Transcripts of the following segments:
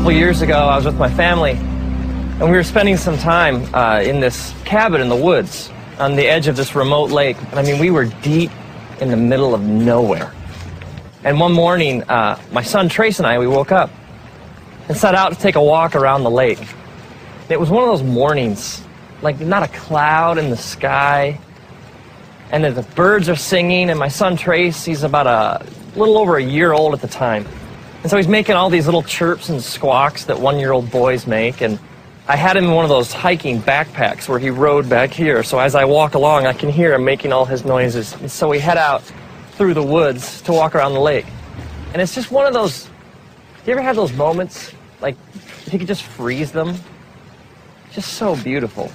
couple years ago, I was with my family, and we were spending some time in this cabin in the woods on the edge of this remote lake. And I mean, we were deep in the middle of nowhere. And one morning, my son Trace and I, we woke up and set out to take a walk around the lake. It was one of those mornings, like not a cloud in the sky, and the birds are singing, and my son Trace, he's about a little over a year old at the time. And so he's making all these little chirps and squawks that one-year-old boys make, and I had him in one of those hiking backpacks where he rode back here, so as I walk along, I can hear him making all his noises. And so we head out through the woods to walk around the lake. And it's just one of those, do you ever have those moments, like, if you could just freeze them? Just so beautiful.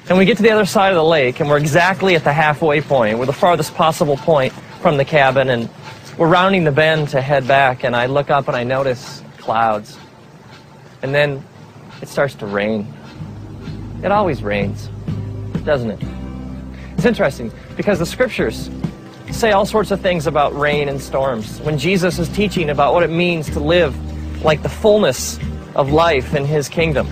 And we get to the other side of the lake, and we're exactly at the halfway point. We're the farthest possible point from the cabin, and we're rounding the bend to head back, and I look up and I notice clouds. And then it starts to rain. It always rains, doesn't it? It's interesting, because the scriptures say all sorts of things about rain and storms. When Jesus is teaching about what it means to live like the fullness of life in his kingdom,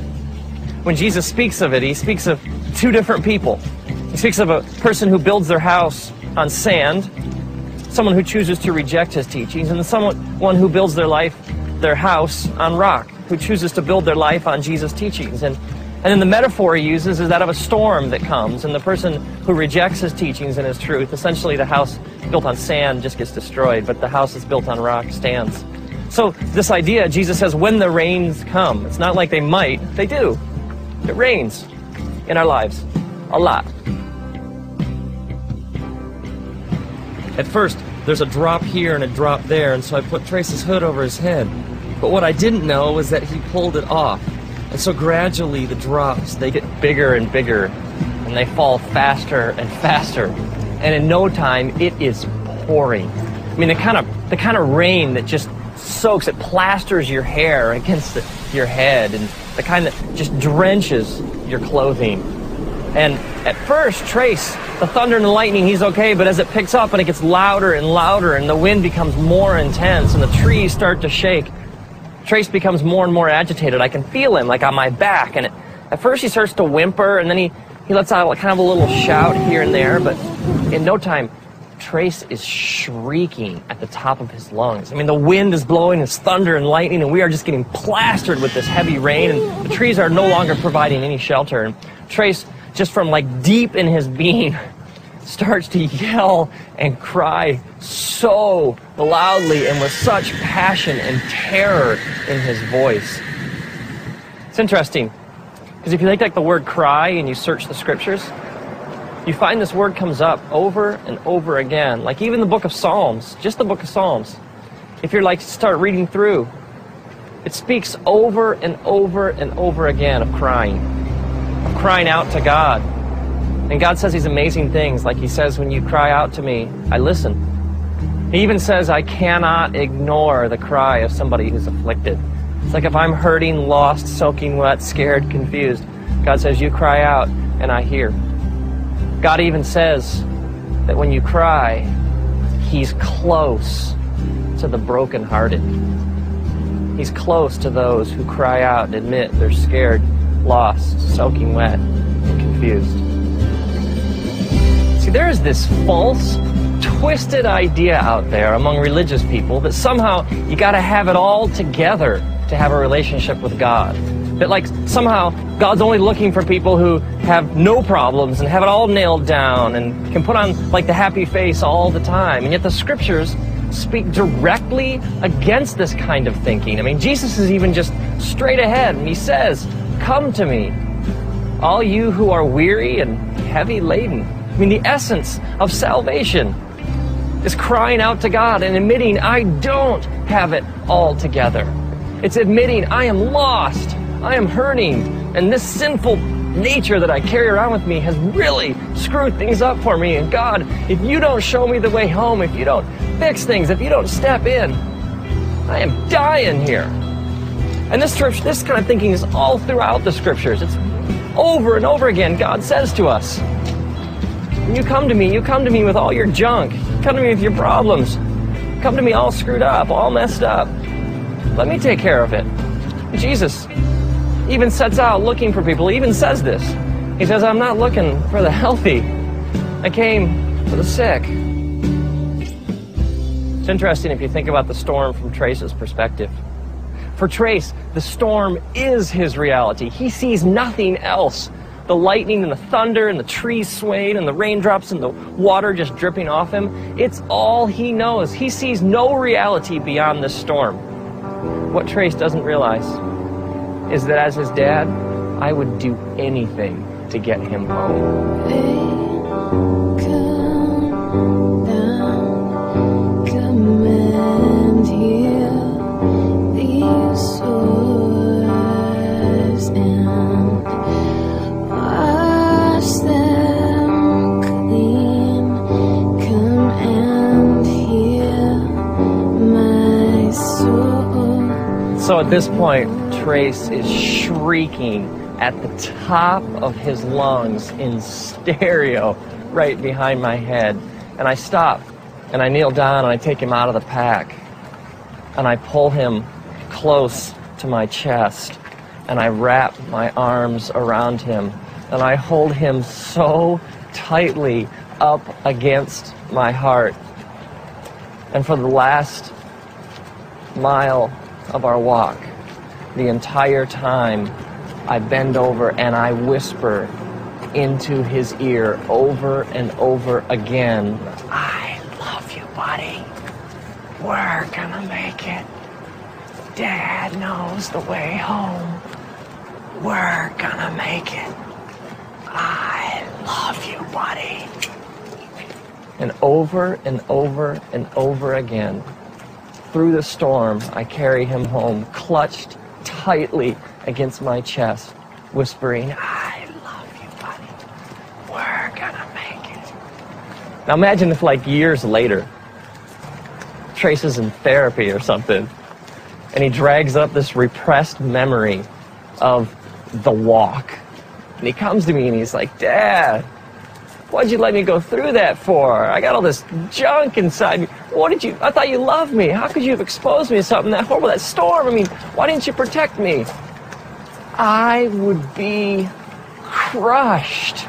when Jesus speaks of it, he speaks of two different people. He speaks of a person who builds their house on sand, someone who chooses to reject his teachings, and someone who builds their house on rock, who chooses to build their life on Jesus' teachings. And then the metaphor he uses is that of a storm that comes, and the person who rejects his teachings and his truth, essentially the house built on sand just gets destroyed, but the house that's built on rock stands. So this idea, Jesus says, when the rains come, it's not like they might, they do. It rains in our lives a lot. At first, there's a drop here and a drop there, and so I put Trace's hood over his head. But what I didn't know was that he pulled it off. And so gradually the drops, they get bigger and bigger, and they fall faster and faster. And in no time, it is pouring. I mean, the kind of rain that just soaks, it plasters your hair against your head, and the kind that just drenches your clothing. And at first, Trace, the thunder and the lightning, he's okay, but as it picks up and it gets louder and louder, and the wind becomes more intense, and the trees start to shake, Trace becomes more and more agitated. I can feel him, like on my back, and at first he starts to whimper, and then he lets out kind of a little shout here and there, but in no time, Trace is shrieking at the top of his lungs. I mean, the wind is blowing, it's thunder and lightning, and we are just getting plastered with this heavy rain, and the trees are no longer providing any shelter. And Trace, just from like deep in his being, starts to yell and cry so loudly and with such passion and terror in his voice. It's interesting, because if you take like the word cry and you search the scriptures, you find this word comes up over and over again. Like even the book of Psalms, just the book of Psalms, if you're like start reading through, it speaks over and over and over again of crying out to God. And God says these amazing things, like he says, when you cry out to me, I listen. He even says, I cannot ignore the cry of somebody who's afflicted. It's like if I'm hurting, lost, soaking wet, scared, confused, God says, you cry out and I hear. God even says that when you cry, he's close to the brokenhearted. He's close to those who cry out and admit they're scared, lost, soaking wet, and confused. See, there is this false, twisted idea out there among religious people that somehow you got to have it all together to have a relationship with God. That like somehow God's only looking for people who have no problems and have it all nailed down and can put on like the happy face all the time. And yet the scriptures speak directly against this kind of thinking. I mean, Jesus is even just straight ahead, and he says, come to me, all you who are weary and heavy laden. I mean, the essence of salvation is crying out to God and admitting I don't have it all together. It's admitting I am lost, I am hurting, and this sinful nature that I carry around with me has really screwed things up for me. And God, if you don't show me the way home, if you don't fix things, if you don't step in, I am dying here. And this kind of thinking is all throughout the scriptures. It's over and over again. God says to us, when you come to me with all your junk, come to me with your problems, come to me all screwed up, all messed up. Let me take care of it. Jesus even sets out looking for people. He even says this. He says, I'm not looking for the healthy. I came for the sick. It's interesting if you think about the storm from Trace's perspective. For Trace, the storm is his reality. He sees nothing else. The lightning and the thunder and the trees swaying and the raindrops and the water just dripping off him. It's all he knows. He sees no reality beyond this storm. What Trace doesn't realize is that as his dad, I would do anything to get him home. So at this point, Trace is shrieking at the top of his lungs in stereo right behind my head. And I stop, and I kneel down, and I take him out of the pack. And I pull him close to my chest, and I wrap my arms around him. And I hold him so tightly up against my heart. And for the last mile of our walk, the entire time, I bend over and I whisper into his ear over and over again, I love you, buddy. We're gonna make it. Dad knows the way home. We're gonna make it. I love you, buddy. And over and over and over again, through the storm, I carry him home, clutched tightly against my chest, whispering, I love you, buddy. We're gonna make it. Now imagine if, like, years later, Trace is in therapy or something, and he drags up this repressed memory of the walk. And he comes to me and he's like, Dad, what'd you let me go through that for? I got all this junk inside me. I thought you loved me. How could you have exposed me to something that horrible, that storm? I mean, why didn't you protect me? I would be crushed.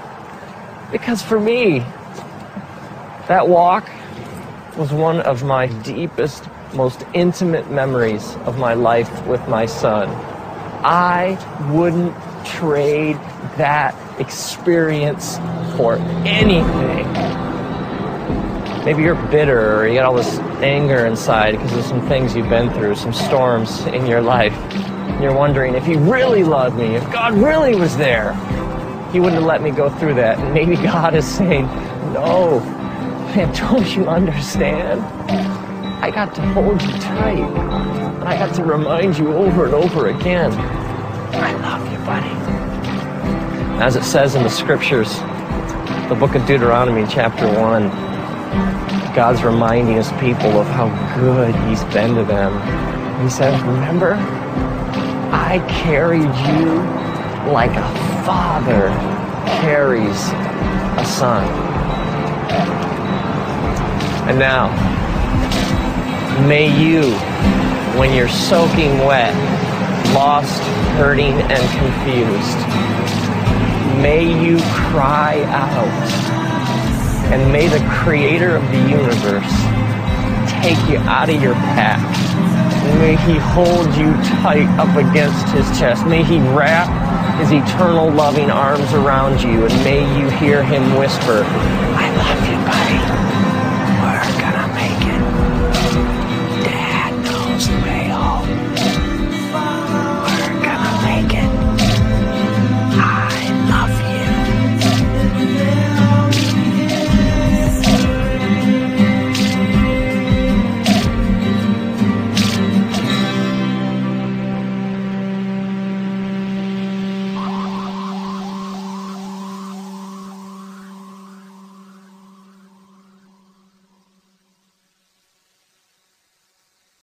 Because for me, that walk was one of my deepest, most intimate memories of my life with my son. I wouldn't trade that experience for anything. Maybe you're bitter, or you got all this anger inside because of some things you've been through, some storms in your life. And you're wondering, if he really loved me, if God really was there, he wouldn't have let me go through that. And maybe God is saying, no, man, don't you understand? I got to hold you tight. And I got to remind you over and over again, I love you, buddy. As it says in the scriptures, the book of Deuteronomy, chapter 1, God's reminding his people of how good he's been to them. He says, remember, I carried you like a father carries a son. And now, may you, when you're soaking wet, lost, hurting, and confused, may you cry out, and may the creator of the universe take you out of your path. May he hold you tight up against his chest. May he wrap his eternal loving arms around you, and may you hear him whisper, I